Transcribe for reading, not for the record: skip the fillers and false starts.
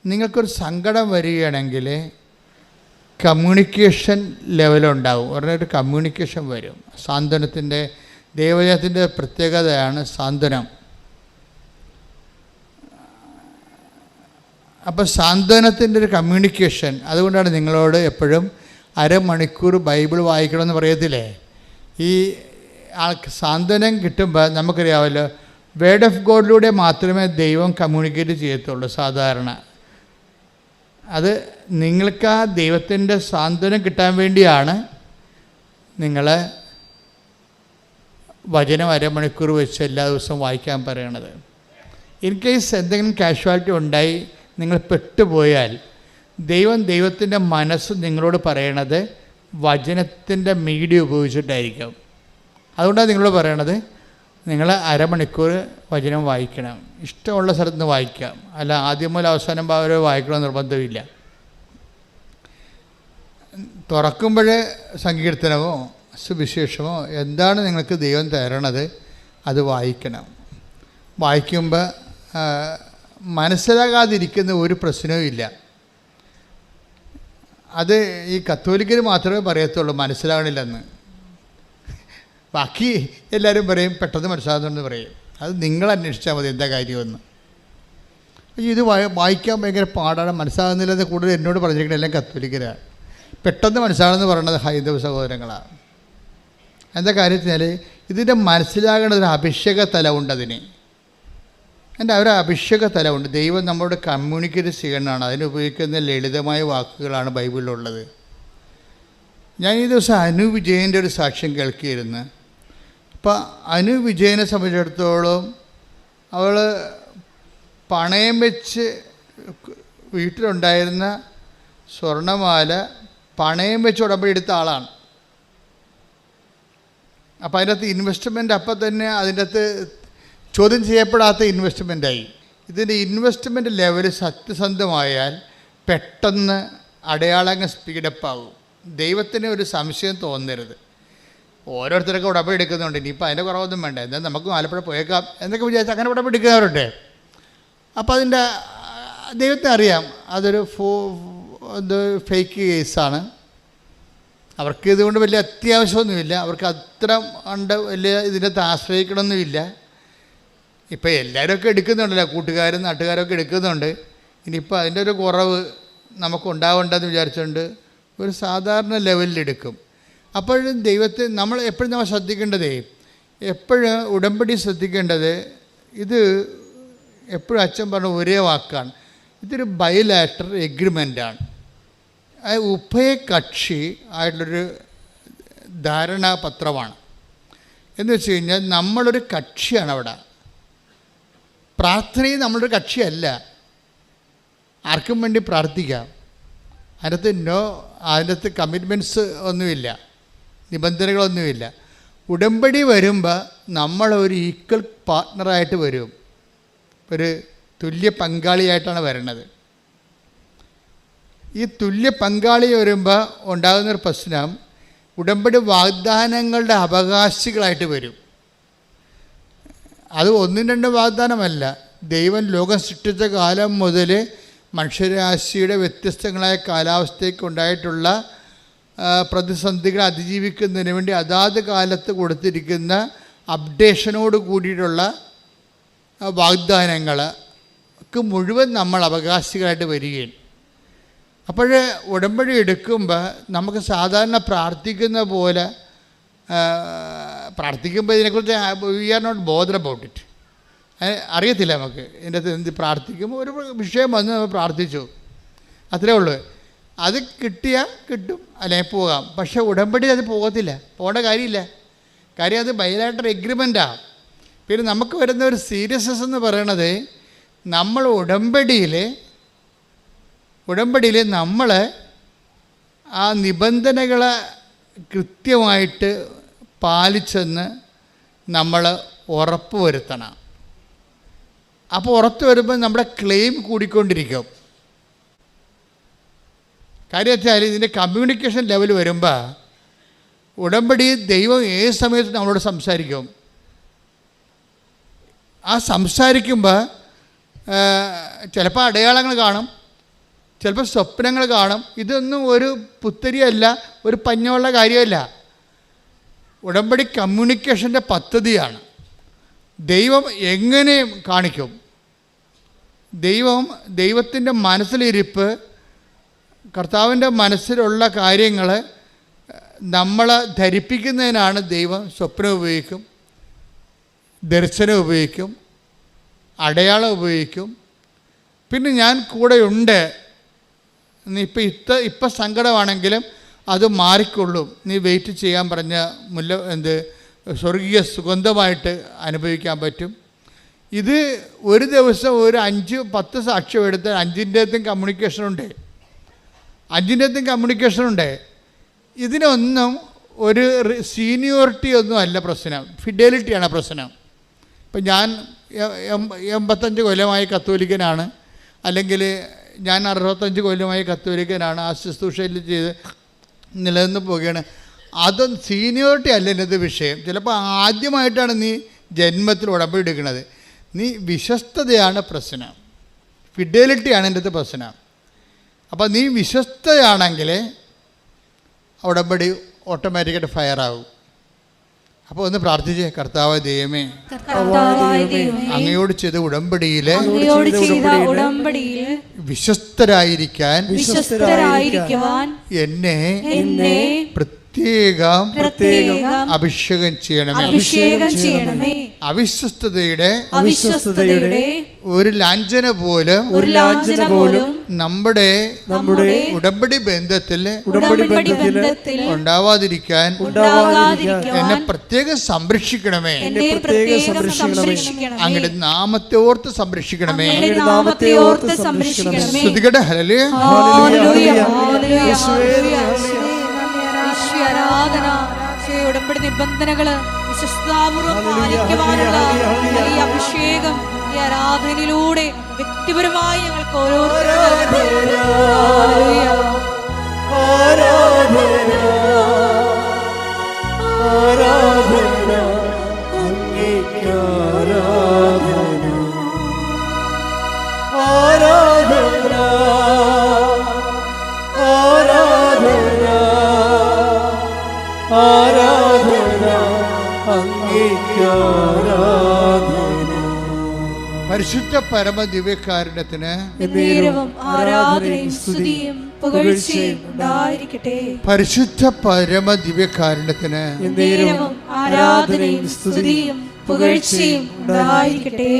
നിങ്ങൾക്കൊരു സങ്കടം വരികയാണെങ്കിൽ കമ്മ്യൂണിക്കേഷൻ ലെവലുണ്ടാവും, ഉടനെ ഒരു കമ്മ്യൂണിക്കേഷൻ വരും. സാന്ത്വനത്തിൻ്റെ ദൈവജനത്തിൻ്റെ പ്രത്യേകതയാണ് സാന്ത്വനം. അപ്പോൾ സാന്ത്വനത്തിൻ്റെ ഒരു കമ്മ്യൂണിക്കേഷൻ. അതുകൊണ്ടാണ് നിങ്ങളോട് എപ്പോഴും അരമണിക്കൂർ ബൈബിൾ വായിക്കണമെന്ന് പറയത്തില്ലേ. ഈ സാന്ത്വനം കിട്ടുമ്പോൾ നമുക്കറിയാമല്ലോ, വേർഡ് ഓഫ് ഗോഡിലൂടെ മാത്രമേ ദൈവം കമ്മ്യൂണിക്കേറ്റ് ചെയ്യത്തുള്ളൂ സാധാരണ. അത് നിങ്ങൾക്ക് ആ ദൈവത്തിൻ്റെ സാന്ത്വനം കിട്ടാൻ വേണ്ടിയാണ് നിങ്ങൾ വചനം അരമണിക്കൂർ വെച്ച് എല്ലാ ദിവസവും വായിക്കാൻ പറയണത്. ഇൻ കേസ് എന്തെങ്കിലും കാഷ്വാലിറ്റി ഉണ്ടായി നിങ്ങൾ പെട്ടുപോയാൽ ദൈവത്തിൻ്റെ മനസ്സ് നിങ്ങളോട് പറയണത് വചനത്തിൻ്റെ മീഡിയ ഉപയോഗിച്ചിട്ടായിരിക്കും. അതുകൊണ്ടാണ് നിങ്ങളോട് പറയണത് നിങ്ങൾ അരമണിക്കൂർ വചനം വായിക്കണം. ഇഷ്ടമുള്ള സ്ഥലത്ത് നിന്ന് വായിക്കാം, അല്ല ആദ്യം മുതൽ അവസാനം വരെ വായിക്കണമെന്ന് നിർബന്ധമില്ല. തുറക്കുമ്പോൾ സങ്കീർത്തനമോ സുവിശേഷമോ എന്താണ് നിങ്ങൾക്ക് ദൈവം തരണത് അത് വായിക്കണം. വായിക്കുമ്പോൾ മനസ്സിലാകാതിരിക്കുന്ന ഒരു പ്രശ്നവും ഇല്ല. അത് ഈ കത്തോലിക്കർ മാത്രമേ പറയത്തുള്ളൂ മനസ്സിലാകണില്ലെന്ന്. ബാക്കി എല്ലാവരും പറയും പെട്ടെന്ന് മനസ്സിലാകുന്നുണ്ടെന്ന് പറയും. അത് നിങ്ങൾ അന്വേഷിച്ചാൽ മതി എന്താ കാര്യമെന്ന്. ഇത് വായിക്കാൻ ഭയങ്കര പാടാണ്, മനസ്സിലാകുന്നില്ലെന്ന് കൂടുതൽ എന്നോട് പറഞ്ഞിരിക്കുന്നത് എല്ലാം കത്തോലിക്കരാണ്. പെട്ടെന്ന് മനസ്സിലാകുമെന്ന് പറയുന്നത് ഹൈന്ദവ സഹോദരങ്ങളാണ്. എന്താ കാര്യത്തിനാൽ ഇതിൻ്റെ മനസ്സിലാകേണ്ട ഒരു അഭിഷേക തലമുണ്ട്. അതിന് ഒരു അഭിഷേക തലമുണ്ട്. ദൈവം നമ്മളോട് കമ്മ്യൂണിക്കേറ്റ് ചെയ്യണമാണ്. അതിനുപയോഗിക്കുന്ന ലളിതമായ വാക്കുകളാണ് ബൈബിളിലുള്ളത്. ഞാൻ ഈ ദിവസം അനു വിജയൻ്റെ ഒരു സാക്ഷ്യം കേൾക്കിയിരുന്നു. അപ്പോൾ അനു വിജയനെ സംബന്ധിച്ചിടത്തോളം അവൾ പണയം വെച്ച് വീട്ടിലുണ്ടായിരുന്ന സ്വർണ്ണമാല പണയം വെച്ച് ഉടമ്പടി എടുത്ത ആളാണ്. അപ്പോൾ അതിൻ്റെ അകത്ത് ഇൻവെസ്റ്റ്മെൻറ്റ് അപ്പം തന്നെ അതിൻ്റെ അകത്ത് ചോദ്യം ചെയ്യപ്പെടാത്ത ഇൻവെസ്റ്റ്മെൻറ്റായി. ഇതിൻ്റെ ഇൻവെസ്റ്റ്മെൻറ്റ് ലെവൽ സത്യസന്ധമായാൽ പെട്ടെന്ന് അടയാളങ്ങൾ സ്പീഡപ്പാകും. ദൈവത്തിന് ഒരു സംശയം തോന്നരുത്. ഓരോരുത്തരൊക്കെ ഉടമ്പടി എടുക്കുന്നുണ്ട്, ഇനിയിപ്പോൾ അതിൻ്റെ കുറവൊന്നും വേണ്ട, എന്നാൽ നമുക്ക് ആലപ്പുഴ പോയേക്കാം എന്നൊക്കെ വിചാരിച്ച് അങ്ങനെ ഉടമ്പടി എടുക്കുന്നവരുണ്ട്. അപ്പോൾ അതിൻ്റെ ദൈവത്തിന് അറിയാം അതൊരു ഫേക്ക് കേസാണ്. അവർക്ക് ഇതുകൊണ്ട് വലിയ അത്യാവശ്യമൊന്നുമില്ല, അവർക്ക് അത്ര ഉണ്ട് വലിയ ഇതിനകത്ത് ആശ്രയിക്കണമെന്നുമില്ല. ഇപ്പോൾ എല്ലാവരുമൊക്കെ എടുക്കുന്നുണ്ടല്ലോ, കൂട്ടുകാരും നാട്ടുകാരൊക്കെ എടുക്കുന്നുണ്ട്. ഇനിയിപ്പോൾ അതിൻ്റെ ഒരു കുറവ് നമുക്കുണ്ടാവേണ്ടെന്ന് വിചാരിച്ചുകൊണ്ട് ഒരു സാധാരണ ലെവലിലെടുക്കും. അപ്പോഴും ദൈവത്തെ നമ്മൾ ശ്രദ്ധിക്കേണ്ടതേ, എപ്പോഴും ഉടമ്പടി ശ്രദ്ധിക്കേണ്ടത് ഇത് എപ്പോഴും അച്ഛൻ പറഞ്ഞ ഒരേ വാക്കാണ്, ഇതൊരു ബൈലാറ്ററൽ എഗ്രിമെൻ്റാണ്. ഉഭയകക്ഷി ആയിട്ടുള്ളൊരു ധാരണാപത്രമാണ്. എന്ന് വെച്ച് കഴിഞ്ഞാൽ നമ്മളൊരു കക്ഷിയാണ് അവിടെ. പ്രാർത്ഥനയും നമ്മളൊരു കക്ഷിയല്ല, ആർക്കും വേണ്ടി പ്രാർത്ഥിക്കാം. അതിനകത്ത് കമ്മിറ്റ്മെൻറ്റ്സ് ഒന്നുമില്ല, നിബന്ധനകളൊന്നുമില്ല. ഉടമ്പടി വരുമ്പോൾ നമ്മളൊരു ഈക്വൽ പാർട്ട്ണറായിട്ട് വരും, ഒരു തുല്യ പങ്കാളിയായിട്ടാണ് വരണത്. ഈ തുല്യ പങ്കാളി വരുമ്പോൾ ഉണ്ടാകുന്നൊരു പ്രശ്നം, ഉടമ്പടി വാഗ്ദാനങ്ങളുടെ അവകാശികളായിട്ട് വരും. അത് ഒന്നും രണ്ടും വാഗ്ദാനമല്ല. ദൈവം ലോകം സൃഷ്ടിച്ച കാലം മുതൽ മനുഷ്യരാശിയുടെ വ്യത്യസ്തങ്ങളായ കാലാവസ്ഥയ്ക്കുണ്ടായിട്ടുള്ള പ്രതിസന്ധികളെ അതിജീവിക്കുന്നതിന് വേണ്ടി അതാത് കാലത്ത് കൊടുത്തിരിക്കുന്ന അപ്ഡേഷനോട് കൂടിയിട്ടുള്ള വാഗ്ദാനങ്ങൾക്ക് മുഴുവൻ നമ്മൾ അവകാശികളായിട്ട് വരികയാണ്. അപ്പോൾ ഉടമ്പടി എടുക്കുമ്പോൾ നമുക്ക് സാധാരണ പ്രാർത്ഥിക്കുന്ന പോലെ പ്രാർത്ഥിക്കുമ്പോൾ ഇതിനെക്കുറിച്ച് we are not bother about it. അറിയത്തില്ല നമുക്ക് ഇതിൻ്റെ അകത്ത് എന്ത് പ്രാർത്ഥിക്കുമ്പോൾ ഒരു വിഷയം വന്ന് നമ്മൾ പ്രാർത്ഥിച്ചു, അത്രേ ഉള്ളൂ. അത് കിട്ടിയാൽ കിട്ടും, അല്ലെങ്കിൽ പോകാം. പക്ഷേ ഉടമ്പടി അത് പോകത്തില്ല, പോകേണ്ട കാര്യമില്ല. കാര്യം അത് ബൈലാറ്ററൽ എഗ്രിമെൻറ്റാണ്. പിന്നെ നമുക്ക് വരുന്ന ഒരു സീരിയസ്നെസ് എന്ന് പറയണത്, നമ്മൾ ഉടമ്പടിയിൽ നമ്മൾ ആ നിബന്ധനകളെ കൃത്യമായിട്ട് പാലിച്ചെന്ന് നമ്മൾ ഉറപ്പ് വരുത്തണം. അപ്പോൾ ഉറപ്പ് വരുമ്പോൾ നമ്മുടെ ക്ലെയിം കൂടിക്കൊണ്ടിരിക്കും. കാര്യം വെച്ചാൽ ഇതിൻ്റെ കമ്മ്യൂണിക്കേഷൻ ലെവൽ വരുമ്പോൾ ഉടമ്പടി ദൈവം ഏത് സമയത്ത് നമ്മളോട് സംസാരിക്കും. ആ സംസാരിക്കുമ്പോൾ ചിലപ്പോൾ അടയാളങ്ങൾ കാണും, ചിലപ്പോൾ സ്വപ്നങ്ങൾ കാണും. ഇതൊന്നും ഒരു പുത്തരിയല്ല, ഒരു പഞ്ഞമുള്ള കാര്യമല്ല. ഉടമ്പടി കമ്മ്യൂണിക്കേഷൻ്റെ പദ്ധതിയാണ്. ദൈവം എങ്ങനെ കാണിക്കും? ദൈവത്തിൻ്റെ മനസ്സിലിരിപ്പ്, കർത്താവിൻ്റെ മനസ്സിലുള്ള കാര്യങ്ങൾ നമ്മളെ ധരിപ്പിക്കുന്നതിനാണ് ദൈവം സ്വപ്നം ഉപയോഗിക്കും, ദർശനം ഉപയോഗിക്കും, അടയാളം ഉപയോഗിക്കും. പിന്നെ ഞാൻ കൂടെയുണ്ട്, നീ ഇപ്പം സങ്കടമാണെങ്കിലും അത് മാറിക്കൊള്ളും, നീ വെയിറ്റ് ചെയ്യാൻ പറഞ്ഞ സ്വർഗീയ സുഗന്ധമായിട്ട് അനുഭവിക്കാൻ പറ്റും. ഇത് ഒരു ദിവസം ഒരു 5-10 സാക്ഷ്യം എടുത്ത് 5-ൻ്റെത്തും കമ്മ്യൂണിക്കേഷനുണ്ട്. ഇതിനൊന്നും ഒരു സീനിയോറിറ്റി ഒന്നും അല്ല പ്രശ്നം, ഫിഡലിറ്റിയാണ് പ്രശ്നം. ഇപ്പം ഞാൻ 85 കൊല്ലമായി കത്തോലിക്കനാണ്, അല്ലെങ്കിൽ ഞാൻ 65 കൊല്ലമായി കത്തോലിക്കനാണ്, ആ ശുശ്രൂഷയിൽ ചെയ്ത് നിലനിന്ന് പോവുകയാണ്. അതൊന്നും സീനിയോറിറ്റി അല്ല ഇന്നത്തെ വിഷയം. ചിലപ്പോൾ ആദ്യമായിട്ടാണ് നീ ജന്മത്തിൽ ഉടമ്പടി എടുക്കുന്നത്. നീ വിശ്വസ്തതയാണ് പ്രശ്നം, ഫിഡലിറ്റിയാണ് എൻ്റെ പ്രശ്നം. അപ്പോൾ നീ വിശ്വസ്തയാണെങ്കിൽ ഉടമ്പടി ഓട്ടോമാറ്റിക്കായിട്ട് ഫയറാകും. അപ്പോൾ ഒന്ന് പ്രാർത്ഥിച്ചേ, കർത്താവ് ദൈവമേ, അങ്ങയോട് ചെയ്ത ഉടമ്പടിയിലെ വിശ്വസ്തരായിരിക്കാൻ എന്നെ പ്രത്യേകം അഭിഷേകം ചെയ്യണമേ. അവിശ്വസ്തതയുടെ ഒരു ലാഞ്ചന പോലും നമ്മുടെ ഉടമ്പടി ബന്ധത്തിൽ ഉണ്ടാവാതിരിക്കാൻ എന്നെ പ്രത്യേകം സംരക്ഷിക്കണമേ. അങ്ങയുടെ നാമത്തെ ഓർത്ത് സംരക്ഷിക്കണമേ. സ്തുതിക്കട്ടെ. ഹല്ലേലൂയ. ആരാധന. ഉടമ്പടി നിബന്ധനകള് വിശ്വസ്താപൂർവം പാലിക്കുവാനുള്ള ഈ അഭിഷേകം ഈ ആരാധനയിലൂടെ വ്യക്തിപരമായി ഞങ്ങൾക്ക് പരിശുദ്ധ പരമ ദിവ്യകാരുണ്യത്തിന് ആരാധനയും സ്തുതിയും പുകഴ്ചയും ഉണ്ടായിരിക്കട്ടെ. പരിശുദ്ധ പരമ ദിവ്യകാരുണ്യത്തിന് ആരാധനയും സ്തുതിയും പുകഴ്ചയും ഉണ്ടായിരിക്കട്ടെ.